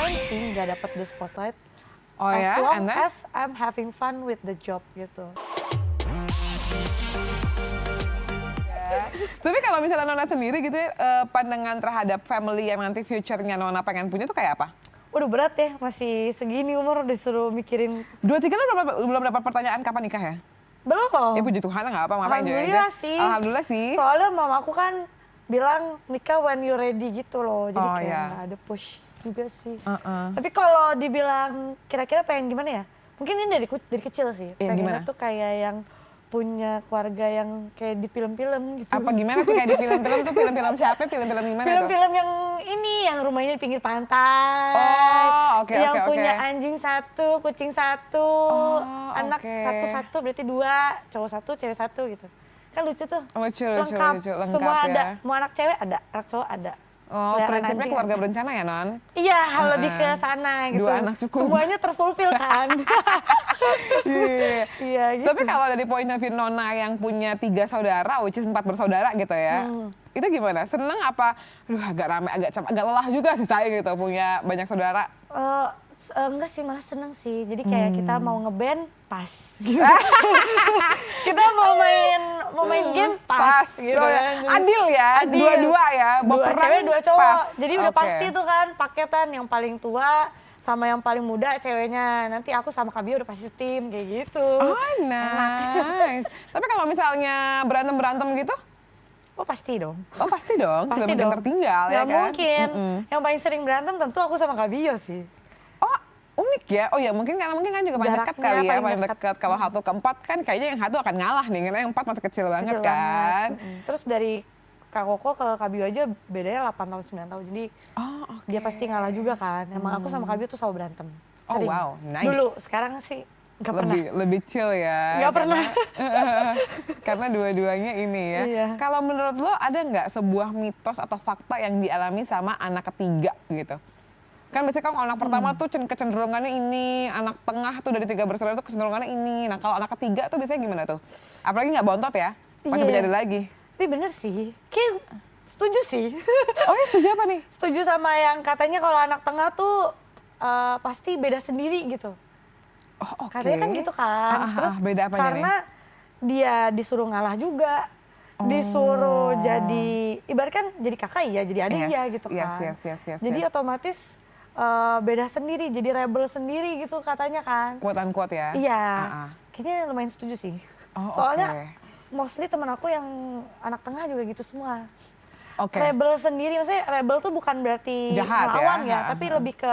fun sih nggak dapat the spotlight. Oh As ya, long and then? as I'm having fun with the job gitu. Tapi kalau misalnya Nona sendiri gitu ya, pandangan terhadap family yang nanti future-nya Nona pengen punya tuh kayak apa? Udah berat ya, masih segini umur disuruh mikirin. 2-3 lo belum dapat pertanyaan kapan nikah ya? Belum. Ya puji Tuhan nggak apa, ngapain juga aja. Alhamdulillah sih. Alhamdulillah sih. Soalnya mamaku kan bilang nikah when you ready gitu loh. Jadi Oh, kayak iya. nggak ada push juga sih. Uh-uh. Tapi kalau dibilang kira-kira pengen gimana ya? Mungkin ini dari kecil sih. Iya, Pengennya gimana? tuh kayak yang punya keluarga yang kayak di film-film gitu. Apa gimana tuh kayak di film-film tuh film-film siapa? Film-film gimana tuh? Film-film yang ini, yang rumahnya di pinggir pantai. Oh, oke, Yang oke, punya oke. anjing satu, kucing satu, Oh, anak oke. satu-satu berarti 2, cowok satu, cewek satu gitu. Kan lucu tuh. Lucu, Lengkap. lengkap Semua ya. ada. Mau anak cewek ada, anak cowok ada. Oh, Peliharaan prinsipnya anjing keluarga ada. berencana ya, Non? Iya, lebih ke sana gitu. 2 anak cukup. Semuanya terfulfill kan. Iya. Iya gitu. Tapi kalau dari point of view Nona yang punya 3 saudara, which is 4 bersaudara gitu ya, itu gimana? Seneng apa? Aduh agak rame, agak lelah juga sih saya gitu punya banyak saudara. Enggak sih, malah seneng sih. Jadi kayak kita mau ngeband pas. Gitu. Kita mau main game pas, gitu So, kan. adil ya, Adil. dua-dua ya. Dua berperang cewek, 2 cowok. pas. Jadi udah Oke. pasti tuh kan paketan yang paling tua sama yang paling muda ceweknya. Nanti aku sama Kak Bio udah pasti tim kayak gitu. Oh nice. Tapi kalau misalnya berantem gitu? Oh pasti dong. Oh pasti dong, Pasti tidak mungkin dong. tertinggal ya Nggak kan? mungkin. Yang paling sering berantem tentu aku sama Kak Bio sih. Oh unik ya, oh ya mungkin karena kan juga paling dekat Jaraknya kali ya, paling paling dekat. dekat. Kalau 1 ke 4 kan kayaknya yang 1 akan ngalah nih, karena yang 4 masih kecil banget Kecil kan. banget. Terus dari Kak Koko ke Kak Bio aja bedanya 8 tahun 9 tahun. Jadi Oh oke. dia pasti ngalah juga kan. Emang aku sama Kak Bio tuh selalu berantem. Oh, Sering. wow, nice. Dulu, sekarang sih nggak pernah. Lebih chill ya. Nggak pernah. Karena dua-duanya ini ya. Iya. Kalau menurut lo ada nggak sebuah mitos atau fakta yang dialami sama anak ketiga gitu? Kan biasanya kalau anak pertama tuh kecenderungannya ini, anak tengah tuh dari 3 bersaudara tuh kecenderungannya ini. Nah kalau anak ketiga tuh biasanya gimana tuh? Apalagi nggak bontot ya, masih Iya. menjadi lagi. Tapi bener sih, kayak setuju sih. Oh ya setuju apa nih? Setuju sama yang katanya kalau anak tengah tuh pasti beda sendiri gitu. Oh oke. Katanya kan gitu kan. Terus beda apanya karena dia disuruh ngalah juga. Disuruh jadi, ibarat kan jadi kakak iya, jadi adik Yes, iya gitu yes, kan. yes, Jadi yes. otomatis beda sendiri, jadi rebel sendiri gitu katanya kan. Quote unquote ya? Iya, Ah. kayaknya lumayan setuju sih. Oh, Soalnya oke. mostly temen aku yang anak tengah juga gitu semua. Oke. Rebel sendiri, maksudnya rebel tuh bukan berarti Jahat ya? melawan ya, Ha, tapi lebih ke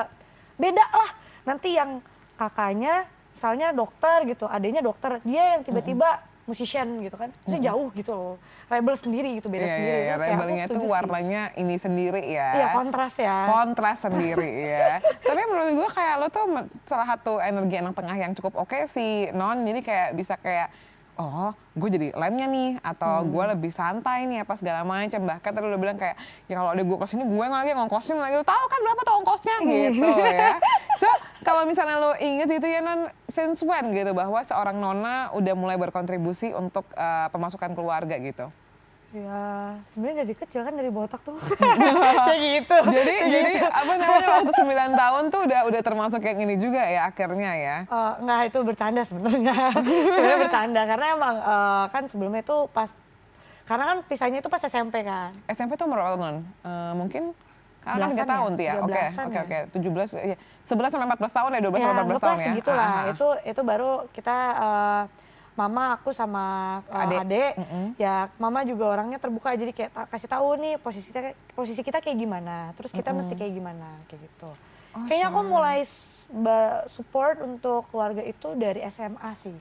beda lah. Nanti yang kakaknya misalnya dokter gitu, adanya dokter, dia yang tiba-tiba musician gitu kan, itu jauh gitu loh. Rebel sendiri gitu, beda Iya, sendiri. iya, Itu kayak aku rebelnya tuh setuju sih. warnanya ini sendiri ya. Iya, kontras ya. Kontras sendiri ya. Tapi menurut gue kayak lo tuh salah satu energi anak tengah yang cukup oke sih, Non. Jadi kayak bisa kayak, oh gue jadi lemnya nih, atau gue lebih santai nih apa segala macam. Bahkan tadi lo bilang kayak, ya kalau ada gue kesini gue lagi ngongkosin lagi. Lo tahu kan berapa tuh ongkosnya gitu ya. So kalau misalnya lo inget itu ya Non, since when gitu bahwa seorang Nona udah mulai berkontribusi untuk pemasukan keluarga gitu. Ya, sebenarnya dari kecil kan dari botak tuh. Kayak gitu. Jadi apa namanya waktu 9 tahun tuh udah termasuk yang ini juga ya akhirnya ya. Enggak, itu bercanda sebenarnya. Sebenarnya bercanda karena emang kan sebelumnya itu pas, karena kan pisahnya itu pas SMP kan. SMP tuh umur berapa Non? Mungkin karena 3 Belasan tahun ya? tuh ya. Oke, 12-an oke, ya? oke. 17 ya. 11 sampai 14 tahun ya, 12 sampai 14 anggaplah tahun ya. segitulah. Ah, ah, ah. Itu baru kita mama, aku sama adik. Ya mama juga orangnya terbuka, jadi kayak kasih tahu nih posisi kita kayak gimana. Terus kita mesti kayak gimana kayak gitu. Kayaknya aku mulai support untuk keluarga itu dari SMA sih.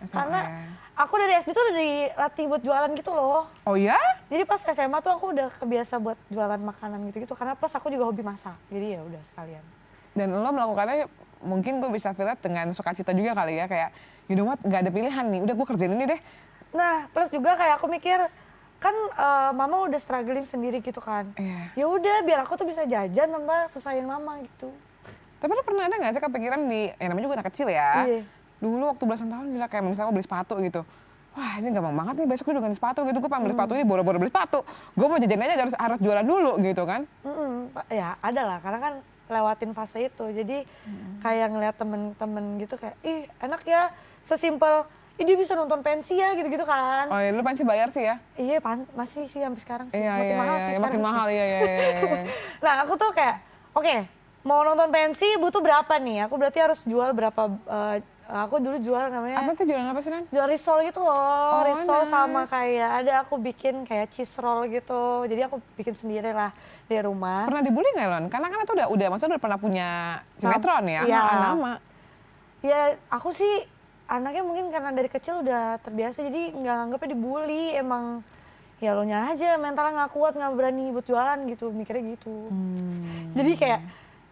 Karena aku dari SD tuh udah dilatih buat jualan gitu loh. Oh ya? Jadi pas SMA tuh aku udah kebiasa buat jualan makanan gitu-gitu. Karena plus aku juga hobi masak. Jadi ya udah sekalian. Dan lo melakukannya mungkin gue bisa relate dengan sukacita juga kali ya. Kayak, you know what, gak ada pilihan nih. Udah gue kerjain ini deh. Nah plus juga kayak aku mikir, kan mama udah struggling sendiri gitu kan. Iya. Ya udah biar aku tuh bisa jajan tambah susahin mama gitu. Tapi lo pernah ada gak sih kepikiran ya namanya juga anak kecil ya. Iya. Dulu waktu belasan tahun gila kayak misalnya mau beli sepatu gitu. Wah ini gampang banget nih, besok gue udah ganti sepatu gitu. Gue pengen beli sepatu ini, boro-boro beli sepatu. Gue mau jajan aja harus jualan dulu gitu kan. Ya ada lah, karena kan lewatin fase itu. Jadi kayak ngeliat temen-temen gitu kayak, ih enak ya, sesimpel, ih dia bisa nonton pensi ya gitu-gitu kan. Oh iya, lu pensi bayar sih ya? Iya, masih sih sampai sekarang sih. Iya, Makin iya, mahal iya, sih iya, sekarang makin sih. mahal, iya, iya, iya. Nah aku tuh kayak, oke, mau nonton pensi butuh berapa nih? Aku berarti harus jual berapa, aku dulu jual namanya Apa sih, jualan apa sih, Nan? jual risol gitu loh, risol nice. sama kayak ada aku bikin kayak cheese roll gitu. Jadi aku bikin sendiri lah di rumah. Pernah dibully nggak, Lon? Karena kan itu udah maksudnya udah pernah punya sinetron ya, Iya. nama. Ya aku sih anaknya mungkin karena dari kecil udah terbiasa jadi nggak nganggapnya dibully, emang ya lo nya aja mentalnya nggak kuat, nggak berani buat jualan gitu, mikirnya gitu. Jadi kayak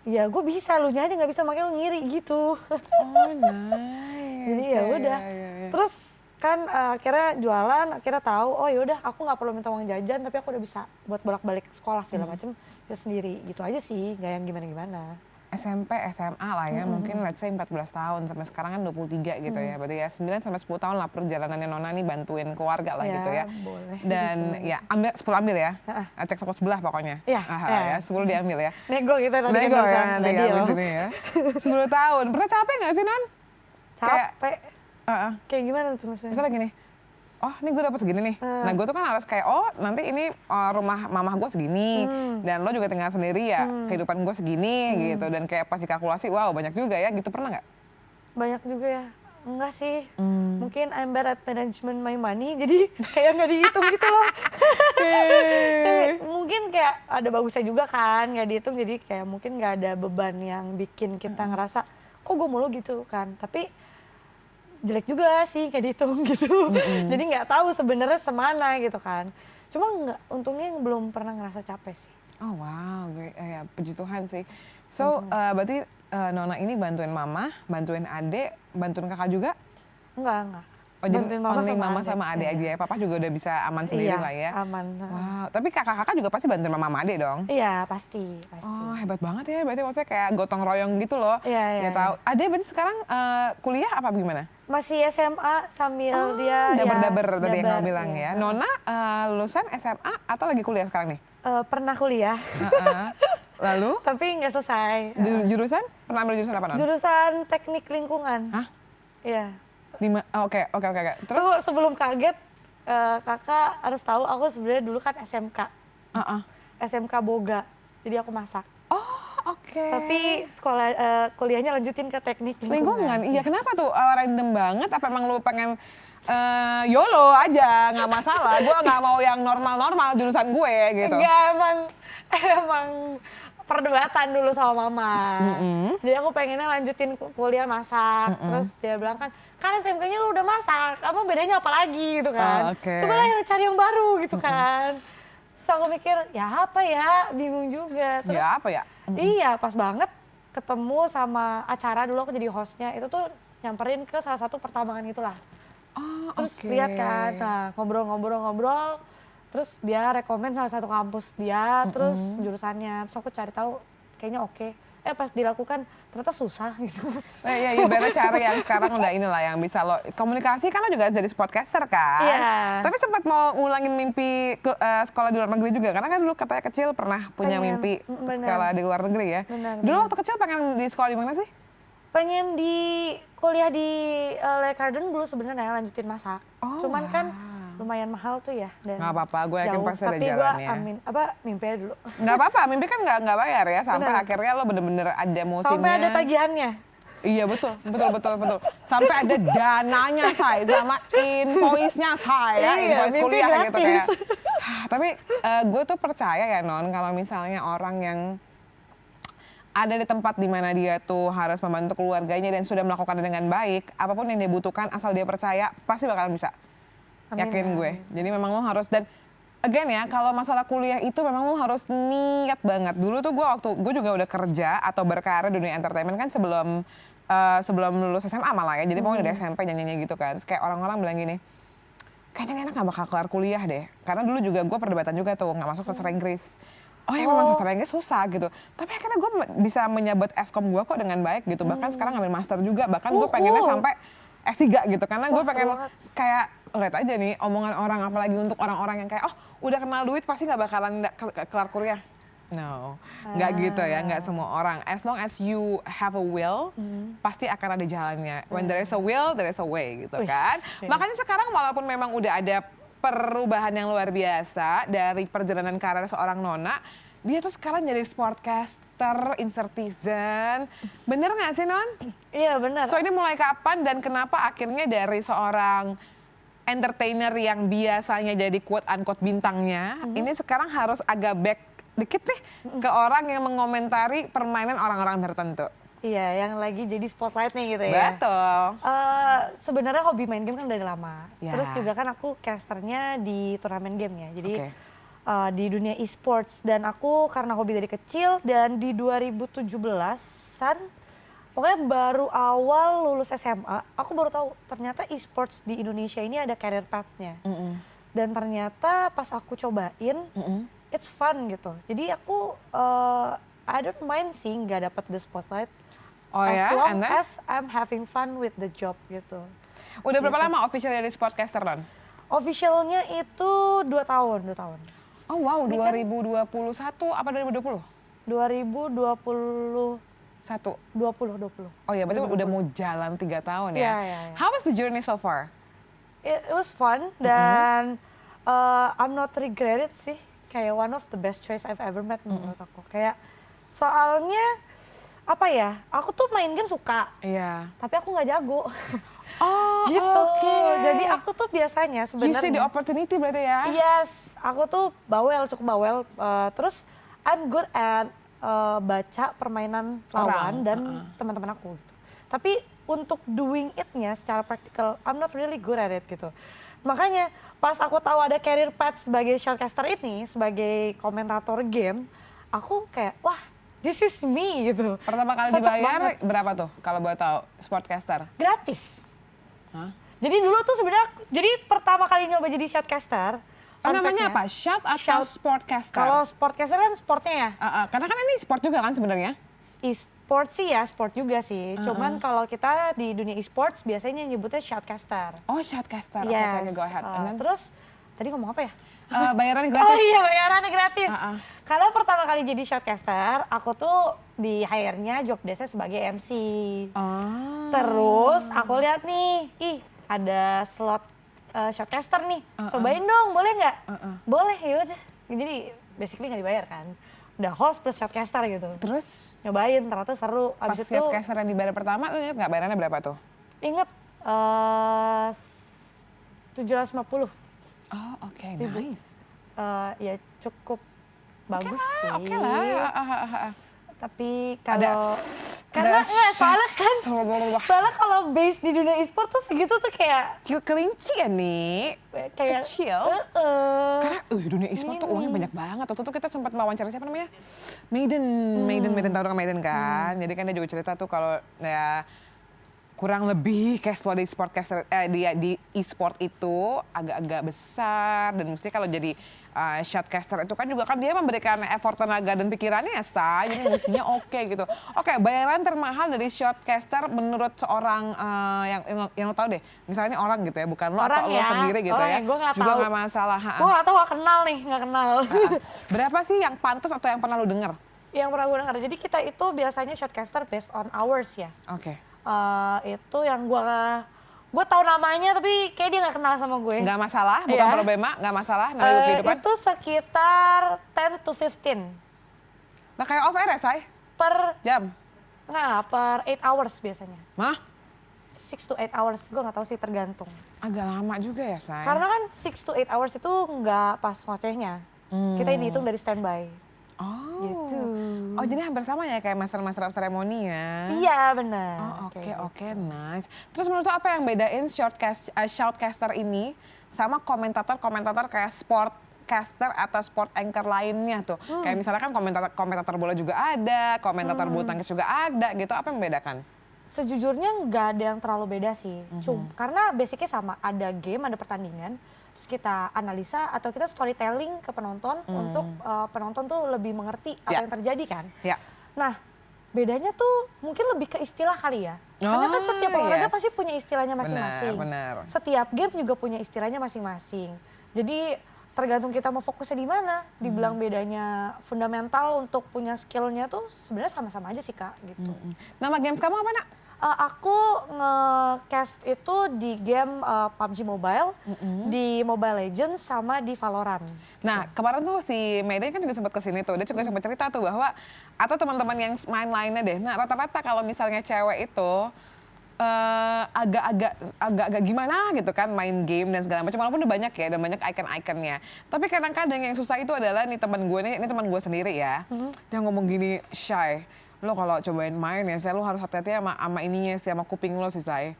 ya gue bisa, lu nya aja nggak bisa, makanya lu ngiri gitu. Oh nice. Jadi ya udah. Iya. Terus kan akhirnya jualan, akhirnya tahu oh ya udah aku nggak perlu minta uang jajan, tapi aku udah bisa buat bolak-balik sekolah segala macem ya sendiri gitu aja sih, nggak yang gimana-gimana. SMP, SMA lah ya, mungkin let's say 14 tahun, sampai sekarang kan 23 gitu ya. Berarti ya 9 sampai 10 tahun lah perjalanannya Nona nih bantuin keluarga lah Ya, gitu ya. boleh. Dan ya 10 ambil ya, cek toko sebelah pokoknya. Iya, Ya 10 diambil ya. Nego kita tadi Nego kan ya, barusan, nanti nggak ya deal. abis ini ya. 10 tahun, pernah capek gak sih, Non? Capek. Heeh. Kayak gimana tuh maksudnya? Kita lagi nih, oh ini gue dapet segini nih. Nah gue tuh kan harus kayak, oh nanti ini rumah mamah gue segini. Dan lo juga tinggal sendiri ya, kehidupan gue segini gitu. Dan kayak pas dikalkulasi, wow banyak juga ya gitu, pernah gak? Banyak juga ya. Enggak sih, mungkin I'm bad at management my money, jadi kayak nggak dihitung gitu loh. Mungkin kayak ada bagusnya juga kan, nggak dihitung, jadi kayak mungkin nggak ada beban yang bikin kita ngerasa, kok gue mulu gitu kan. Tapi jelek juga sih kayak dihitung gitu. Jadi nggak tahu sebenarnya semana gitu kan. Cuma nggak, untungnya belum pernah ngerasa capek sih. Oh wow, ya, puji Tuhan sih. So berarti Nona ini bantuin mama, bantuin adek, bantuin kakak juga? Enggak. Oh jadi Bantuin only mama sama adek Iya. aja ya, papa juga udah bisa aman sendiri Iya, lah ya? aman. Wow, tapi kakak-kakak juga pasti bantuin mama sama adek dong? Iya, pasti. Oh hebat banget ya, berarti maksudnya kayak gotong royong gitu loh. Iya. Ya tahu. Adek berarti sekarang kuliah apa gimana? Masih SMA sambil dia Daber-daber tadi yang daber, kamu bilang iya. ya. Nona lulusan SMA atau lagi kuliah sekarang nih? Pernah kuliah, Lalu tapi nggak selesai. jurusan? Pernah ambil jurusan apa, Non? Jurusan teknik lingkungan. Hah? Iya. Oke. Terus? Tuh sebelum kaget, kakak harus tahu aku sebenarnya dulu kan SMK. SMK Boga, jadi aku masak. Oh oke. Tapi kuliahnya lanjutin ke teknik Lingkungan, iya kenapa tuh random banget? Apa emang lu pengen YOLO aja, nggak masalah. Gue nggak mau yang normal-normal jurusan gue gitu. Enggak, emang perdebatan dulu sama mama. Jadi aku pengennya lanjutin kuliah masak. Terus dia bilang kan SMK-nya lu udah masak, apa bedanya apa lagi gitu kan. Cobalah yang cari yang baru gitu kan. Terus aku mikir, ya apa ya, bingung juga. Terus, ya apa ya? Iya, pas banget ketemu sama acara dulu aku jadi hostnya. Itu tuh nyamperin ke salah satu pertambangan itulah. Terus lihat kan, nah ngobrol-ngobrol, terus dia rekomen salah satu kampus dia, terus jurusannya, terus aku cari tahu kayaknya oke. Pas dilakukan ternyata susah gitu. Iya, ibaratnya cari yang sekarang udah inilah yang bisa lo komunikasi, kan lo juga jadi podcaster kan. Iya. Tapi sempat mau ngulangin mimpi sekolah di luar negeri juga, karena kan dulu katanya kecil pernah punya mimpi sekolah di luar negeri ya. Dulu waktu kecil pengen di sekolah di mana sih? Pengen kuliah di Leeuwarden dulu sebenarnya lanjutin masak. Cuman kan lumayan mahal tuh ya. Dan nggak apa-apa, gue yakin pasti ada tapi jalannya. gue mimpinya dulu. Nggak apa-apa, mimpi kan nggak bayar ya, sampai akhirnya lo bener-bener ada musimnya. Sampai ada tagihannya. Iya betul. Sampai ada dananya say, sama invoice-nya say ya, invoice kuliah gitu kayak. Tapi gue tuh percaya ya Non, kalau misalnya orang yang ada di tempat di mana dia tuh harus membantu keluarganya dan sudah melakukannya dengan baik, apapun yang dia butuhkan asal dia percaya pasti bakalan bisa. Yakin gue. Jadi memang lo harus, dan again ya, kalau masalah kuliah itu memang lo harus niat banget. Dulu tuh gue juga udah kerja atau berkarir di dunia entertainment kan sebelum lulus SMA malah ya. Jadi pokoknya dari SMP nyanyi gitu kan. Terus kayak orang-orang bilang gini, kayaknya enak gak bakal kelar kuliah deh. Karena dulu juga gue perdebatan juga tuh, gak masuk sastra Inggris. Oh ya memang sastra Inggris susah gitu. Tapi akhirnya gue bisa menyabet Eskom gue kok dengan baik gitu. Bahkan sekarang ngambil master juga. Bahkan gue pengennya sampai S3 gitu. Karena gue pengen kayak, lihat aja nih omongan orang, apalagi untuk orang-orang yang kayak, oh udah kenal duit pasti gak bakalan kelar kuliah. No, nggak gitu ya, nggak semua orang. As long as you have a will, pasti akan ada jalannya. When there is a will, there is a way gitu kan. Makanya sekarang walaupun memang udah ada perubahan yang luar biasa dari perjalanan karir seorang Nona, dia tuh sekarang jadi sportcaster, in-citizen. Bener nggak sih Non? Iya benar. So ini mulai kapan dan kenapa akhirnya dari seorang entertainer yang biasanya jadi quote-unquote bintangnya, ini sekarang harus agak back dikit nih ke orang yang mengomentari permainan orang-orang tertentu. Iya, yang lagi jadi spotlight nih gitu ya. Betul. Sebenarnya hobi main game kan dari lama. Ya. Terus juga kan aku casternya di turnamen game ya. Jadi Oke. di dunia e-sports dan aku karena hobi dari kecil dan di 2017-an pokoknya baru awal lulus SMA, aku baru tahu ternyata e-sports di Indonesia ini ada career path-nya. Dan ternyata pas aku cobain, it's fun gitu. Jadi aku I don't mind sih nggak dapat the spotlight. Oh As ya, long and then? as I'm having fun with the job gitu. Udah berapa lama official jadi sportcaster Non? Officialnya itu 2 tahun, 2 tahun. Oh wow, Ini kan 2021 apa 2020? 2020, 20. Oh ya, berarti udah mau jalan 3 tahun ya? Iya, iya, iya. How was the journey so far? It was fun dan I'm not regret it sih. Kayak one of the best choice I've ever met menurut aku. Kayak soalnya apa ya, aku tuh main game suka, Iya. tapi aku nggak jago. Oh, Gitu. oke. Jadi aku tuh biasanya You see the sebenarnya opportunity berarti ya? yes, aku tuh bawel, cukup bawel. Terus I'm good at baca permainan lawan dan teman-teman aku gitu. Tapi untuk doing it-nya secara praktikal, I'm not really good at it gitu. Makanya pas aku tahu ada career path sebagai shoutcaster ini, sebagai komentator game, aku kayak wah this is me gitu. Pertama kali Cocok dibayar banget. berapa tuh kalau boleh tahu sportcaster? Gratis. Hah? Jadi dulu tuh sebenarnya, jadi pertama kali nyoba jadi shoutcaster. Oh, fun namanya fact-nya, apa? Shout atau Shout. sportcaster? Kalau sportcaster kan sportnya ya. Karena kan ini sport juga kan sebenarnya? E-sport sih ya, sport juga sih. Cuman kalau kita di dunia e-sports biasanya nyebutnya shoutcaster. Oh, shoutcaster. Oke, Yes. go ahead. And then? Terus tadi ngomong apa ya? Bayarannya Oh gratis? iya, bayarannya gratis. Karena pertama kali jadi shoutcaster, aku tuh di hire-nya job desk-nya sebagai MC. Oh. Terus aku lihat nih, ih ada slot shoutcaster nih, cobain dong, boleh nggak? Boleh, yaudah. Jadi basically nggak dibayar kan. Udah host plus shoutcaster gitu. Terus Nyobain, ternyata seru. pas Abis itu shoutcaster yang dibayar pertama, lu inget nggak bayarannya berapa tuh? inget 750. Oh, oke, nice. Ya cukup bagus sih. Oke lah. Tapi Ada- kalau karena ada nggak soalnya kan Soalnya soalnya kalau base di dunia e-sport tuh segitu tuh kayak kelinci ya nih. kayak Kecil. heeh. Karena dunia e-sport tuh uangnya banyak banget. Waktu itu kita sempat wawancara siapa namanya? Maiden tahu dong Maiden kan. Jadi kan dia juga cerita tuh kalau ya kurang lebih cash flow di di e-sport itu agak-agak besar dan mesti kalau jadi shoutcaster itu kan juga kan dia memberikan effort tenaga dan pikirannya ya say, jadi mestinya oke gitu. Oke, bayaran termahal dari shoutcaster menurut seorang yang lo tahu deh, misalnya orang gitu ya, bukan lo Orang atau lo ya, sendiri gitu orang ya, yang gua nggak juga tahu. nggak masalah. Gue nggak tahu, nggak kenal nih, nggak kenal. Berapa sih yang pantas atau yang pernah lo denger? Yang pernah gue dengar, jadi kita itu biasanya shoutcaster based on hours ya. Oke. Itu yang gue tahu namanya tapi kayak dia nggak kenal sama gue. Nggak masalah, bukan Iya. problema, nggak masalah, namanya kehidupan. Itu sekitar 10 to 15 Nah kayak off air ya, say? per Jam? per 8 hours biasanya. Mah? 6 to 8 hours, gue nggak tahu sih, tergantung. Agak lama juga ya, say? Karena kan 6 to 8 hours itu nggak pas ngocehnya. Kita ini hitung dari standby. Oh. Gitu. Oh, jadi hampir sama ya kayak master of ceremony ya? Iya benar. Oh, oke, Kayak oke, nice. Terus menurut lo apa yang bedain shoutcaster ini sama komentator kayak sportcaster atau sport anchor lainnya tuh? Kayak misalnya kan komentator bola juga ada, komentator bulu tangkis juga ada gitu. Apa yang membedakan? Sejujurnya nggak ada yang terlalu beda sih. Karena basicnya sama, ada game, ada pertandingan, terus kita analisa atau kita storytelling ke penonton untuk penonton tuh lebih mengerti apa yang terjadi kan. Ya. Nah, bedanya tuh mungkin lebih ke istilah kali ya. Karena kan setiap olahraga pasti punya istilahnya masing-masing. Benar. Setiap game juga punya istilahnya masing-masing. Jadi tergantung kita mau fokusnya di mana. Dibilang bedanya fundamental untuk punya skillnya tuh sebenarnya sama-sama aja sih Kak gitu. Nama games kamu apa nak? Aku nge-cast itu di game PUBG Mobile, di Mobile Legends sama di Valorant. Nah kemarin tuh si Mayday kan juga sempat kesini tuh, dia juga sempat cerita tuh bahwa atau teman-teman yang main lainnya deh. Nah rata-rata kalau misalnya cewek itu agak-agak gimana gitu kan main game dan segala macam, walaupun udah banyak ya, dan banyak icon-iconnya. Tapi kadang-kadang yang susah itu adalah nih teman gue ini teman gue sendiri ya, dia ngomong gini, Shay, lo kalau cobain main ya, lo harus hati-hati sama ininya sih, sama kuping lo sih, Say.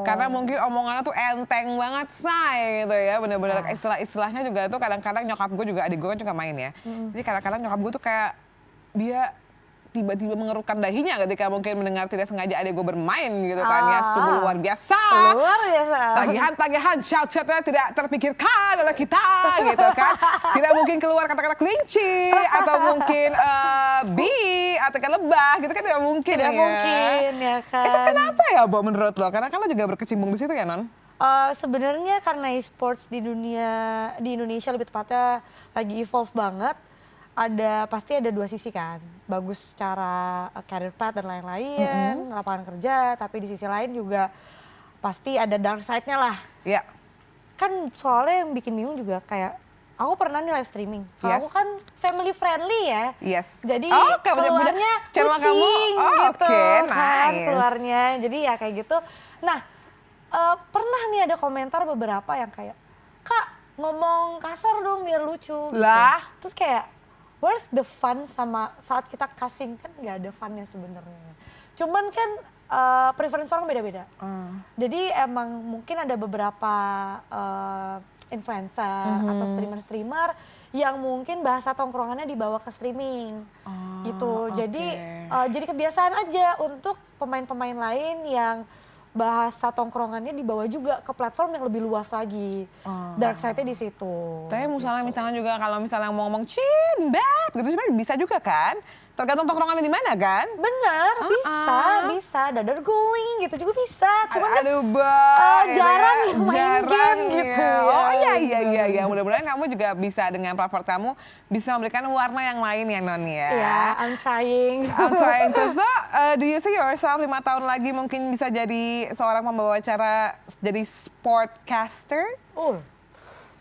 Karena mungkin omongannya tuh enteng banget, Say, gitu ya. Bener-bener istilah-istilahnya juga tuh kadang-kadang nyokap gue juga, adik gue kan juga main ya. Jadi kadang-kadang nyokap gue tuh kayak, dia tiba-tiba mengerutkan dahinya ketika mungkin mendengar tidak sengaja adik gue bermain gitu kan ya. Sungguh luar biasa. Luar biasa. Tagihan-tagihan, shout-shoutnya tidak terpikirkan oleh kita gitu kan. Tidak mungkin keluar kata-kata kelinci atau mungkin bi atau kan lebah gitu kan, tidak mungkin Tidak ya. mungkin ya kan. Itu kenapa ya Bo menurut lo? Karena kan lo juga berkecimpung di situ ya Non? Sebenarnya karena e-sports di Indonesia lebih tepatnya lagi evolve banget. Pasti ada dua sisi kan, bagus secara career path dan lain-lain, lapangan kerja, tapi di sisi lain juga pasti ada dark side-nya lah. Iya. Kan soalnya yang bikin bingung juga kayak, aku pernah nih live streaming, kalau aku kan family friendly ya, jadi keluarnya kucing gitu kan keluarnya, jadi ya kayak gitu. Nah pernah nih ada komentar beberapa yang kayak, Kak ngomong kasar dong biar lucu lah gitu. Terus kayak where's the fun sama saat kita casting, kan nggak ada funnya sebenarnya. Cuman kan preference orang beda-beda. Jadi emang mungkin ada beberapa influencer atau streamer-streamer yang mungkin bahasa tongkrongannya dibawa ke streaming gitu. Jadi kebiasaan aja untuk pemain-pemain lain yang bahasa tongkrongannya dibawa juga ke platform yang lebih luas lagi. Dark side-nya di situ. Tapi misalnya juga kalau misalnya mau ngomong beb gitu sebenarnya bisa juga kan? Tergantung tongkrongannya di mana kan? Bener, bisa. Dadar guling gitu juga bisa. Cuman aduh, jarang yang main game gitu. Oh iya. Mudah-mudahan kamu juga bisa dengan platform kamu bisa memberikan warna yang lain ya Non ya. Iya, I'm trying. So, do you see yourself 5 tahun lagi mungkin bisa jadi seorang pembawa acara jadi sportcaster?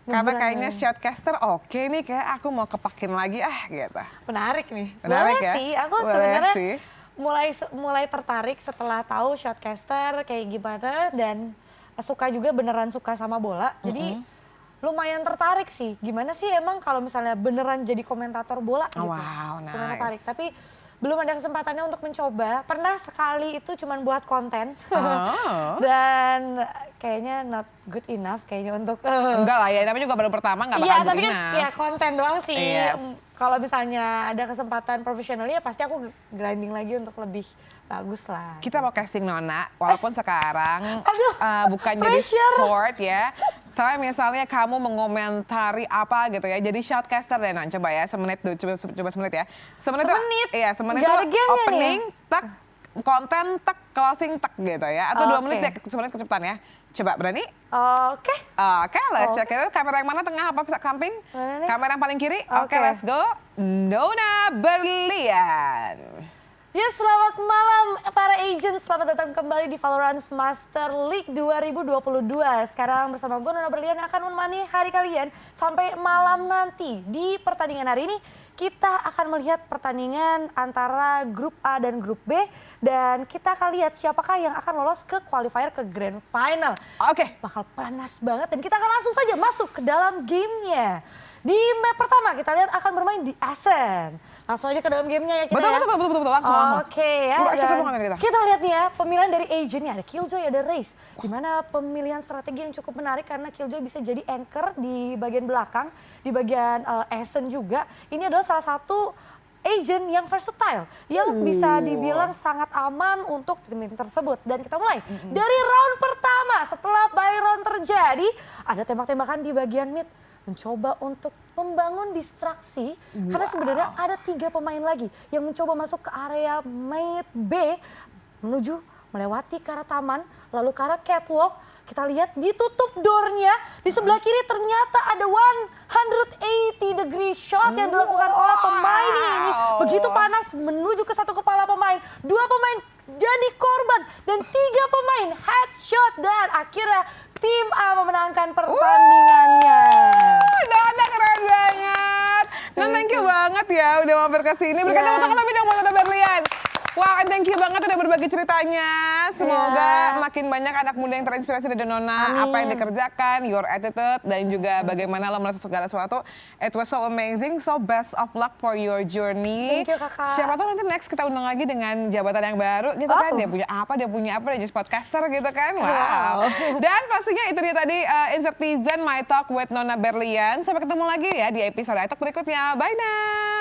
Karena kayaknya shotcaster oke nih, kayak aku mau kepakin lagi gitu. Menarik nih. Menarik boleh ya? Sih, aku sebenarnya mulai tertarik setelah tahu shotcaster kayak gimana dan beneran suka sama bola. Jadi lumayan tertarik sih. Gimana sih emang kalau misalnya beneran jadi komentator bola gitu. Wow, nice. Lumayan tertarik. Tapi belum ada kesempatannya untuk mencoba. Pernah sekali itu cuman buat konten. Dan kayaknya not good enough kayaknya untuk enggak lah ya, namanya juga baru pertama nggak bakal tapi kan ya konten doang sih. Kalau misalnya ada kesempatan profesionalnya pasti aku grinding lagi untuk lebih bagus lah. Kita mau casting Nona, walaupun sekarang bukan jadi sport ya. Tapi misalnya kamu mengomentari apa gitu ya, jadi shoutcaster deh Non, coba ya semenit dulu, coba semenit ya. Semenit. Iya, semenit tuh opening, tek, konten, tek, closing, tek gitu ya. Atau 2 menit deh, semenit kecepatan ya. Coba berani? Oke, let's check it out. Kamera yang mana, tengah apa samping? Kamera yang paling kiri? Oke, let's go. Nona Berlian. Ya, selamat malam para agent, selamat datang kembali di Valorant Master League 2022. Sekarang bersama gue Nona Berlian akan menemani hari kalian sampai malam nanti. Di pertandingan hari ini kita akan melihat pertandingan antara grup A dan grup B. Dan kita akan lihat siapakah yang akan lolos ke qualifier ke Grand Final. Bakal panas banget dan kita akan langsung saja masuk ke dalam gamenya. Di map pertama kita lihat akan bermain di Ascent. Langsung aja ke dalam gamenya ya kita betul, langsung. Ya. Kita lihat nih ya pemilihan dari agent, ada Killjoy, ada Raze. Dimana pemilihan strategi yang cukup menarik karena Killjoy bisa jadi anchor di bagian belakang, di bagian Ascent juga. Ini adalah salah satu agent yang versatile, yang bisa dibilang sangat aman untuk tim tersebut. Dan kita mulai dari round pertama. Setelah buy round terjadi, ada tembak-tembakan di bagian mid. Mencoba untuk membangun distraksi, karena sebenarnya ada 3 pemain lagi yang mencoba masuk ke area mid B menuju melewati ke arah taman, lalu ke arah catwalk. Kita lihat ditutup door-nya, di sebelah kiri ternyata ada 180 degree shot yang dilakukan oleh pemain ini. Begitu panas menuju ke satu kepala pemain, 2 pemain jadi korban dan 3 pemain headshot dan akhirnya tim A memenangkan pertandingannya. Nona keren banget. Non thank you banget ya udah mampir ke sini. Berikan tepuk tangan lebih dong buat Nona Berlian. Wah, thank you banget udah berbagi ceritanya. Semoga makin banyak anak muda yang terinspirasi dari Nona, apa yang dikerjakan, your attitude, dan juga bagaimana lo melihat segala sesuatu. It was so amazing, so best of luck for your journey. Thank you, Kakak. Siapa tahu nanti next kita undang lagi dengan jabatan yang baru gitu kan. Dia punya apa, dia jadi podcaster gitu kan. Wow. Dan pastinya itu dia tadi Insertizen My Talk with Nona Berlian. Sampai ketemu lagi ya di episode iTalk berikutnya. Bye now.